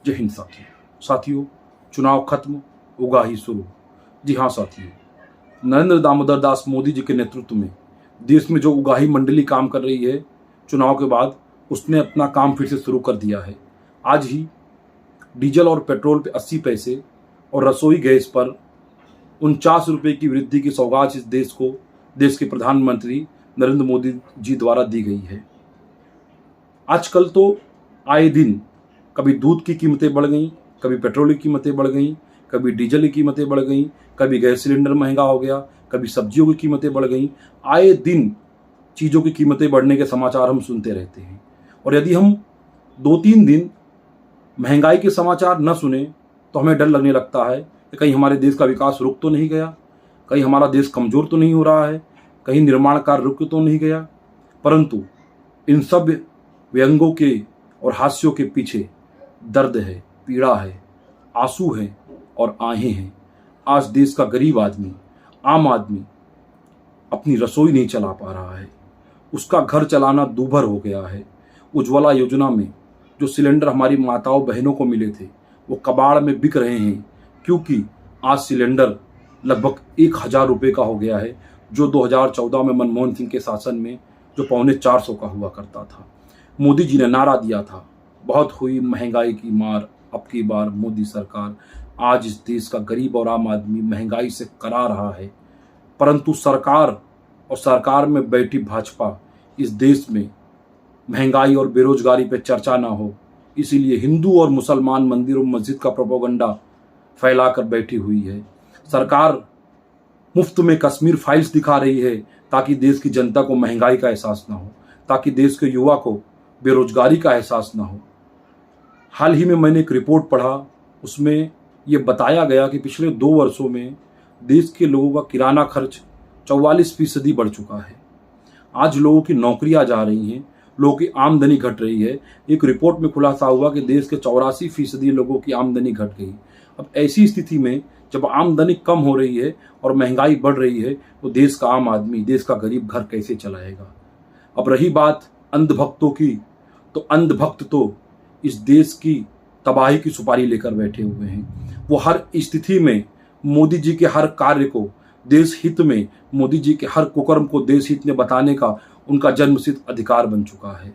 जय हिंद साथियों, चुनाव खत्म, उगाही शुरू। जी हाँ साथियों, नरेंद्र दामोदर दास मोदी जी के नेतृत्व में देश में जो उगाही मंडली काम कर रही है, चुनाव के बाद उसने अपना काम फिर से शुरू कर दिया है। आज ही डीजल और पेट्रोल पे 80 पैसे और रसोई गैस पर 49 रुपये की वृद्धि की सौगात इस देश के प्रधानमंत्री नरेंद्र मोदी जी द्वारा दी गई है। आजकल तो आए दिन कभी दूध की कीमतें बढ़ गई, कभी पेट्रोल की कीमतें बढ़ गई, कभी डीजल की कीमतें बढ़ गई, कभी गैस सिलेंडर महंगा हो गया, कभी सब्जियों की कीमतें बढ़ गई। आए दिन चीज़ों की कीमतें बढ़ने के समाचार हम सुनते रहते हैं। और यदि हम 2-3 दिन महंगाई के समाचार न सुने तो हमें डर लगने लगता है कि कहीं हमारे देश का विकास रुक तो नहीं गया, कहीं हमारा देश कमज़ोर तो नहीं हो रहा है, कहीं निर्माण कार्य रुक तो नहीं गया। परंतु इन सब व्यंगों के और हास्यों के पीछे दर्द है, पीड़ा है, आंसू है और आहें हैं। आज देश का गरीब आदमी, आम आदमी अपनी रसोई नहीं चला पा रहा है, उसका घर चलाना दूभर हो गया है। उज्ज्वला योजना में जो सिलेंडर हमारी माताओं बहनों को मिले थे वो कबाड़ में बिक रहे हैं, क्योंकि आज सिलेंडर लगभग 1000 रुपये का हो गया है, जो 2014 में मनमोहन सिंह के शासन में जो 450 का हुआ करता था। मोदी जी ने नारा दिया था, बहुत हुई महंगाई की मार, अब की बार मोदी सरकार। आज इस देश का गरीब और आम आदमी महंगाई से करा रहा है, परंतु सरकार में बैठी भाजपा इस देश में महंगाई और बेरोजगारी पर चर्चा ना हो, इसीलिए हिंदू और मुसलमान मंदिर और मस्जिद का प्रोपेगेंडा फैलाकर बैठी हुई है। सरकार मुफ्त में कश्मीर फाइल्स दिखा रही है ताकि देश की जनता को महंगाई का एहसास ना हो, ताकि देश के युवा को बेरोजगारी का एहसास ना हो। हाल ही में मैंने एक रिपोर्ट पढ़ा, उसमें ये बताया गया कि पिछले 2 वर्षों में देश के लोगों का किराना खर्च 44% बढ़ चुका है। आज लोगों की नौकरियां जा रही हैं, लोगों की आमदनी घट रही है। एक रिपोर्ट में खुलासा हुआ कि देश के 84% लोगों की आमदनी घट गई। अब ऐसी स्थिति में जब आमदनी कम हो रही है और महंगाई बढ़ रही है तो देश का आम आदमी, देश का गरीब घर कैसे चलाएगा। अब रही बात अंधभक्तों की, तो अंधभक्त तो इस देश की तबाही की सुपारी लेकर बैठे हुए हैं। वो हर स्थिति में मोदी जी के हर कार्य को देश हित में, मोदी जी के हर कुकर्म को देश हित में बताने का उनका जन्मसिद्ध अधिकार बन चुका है।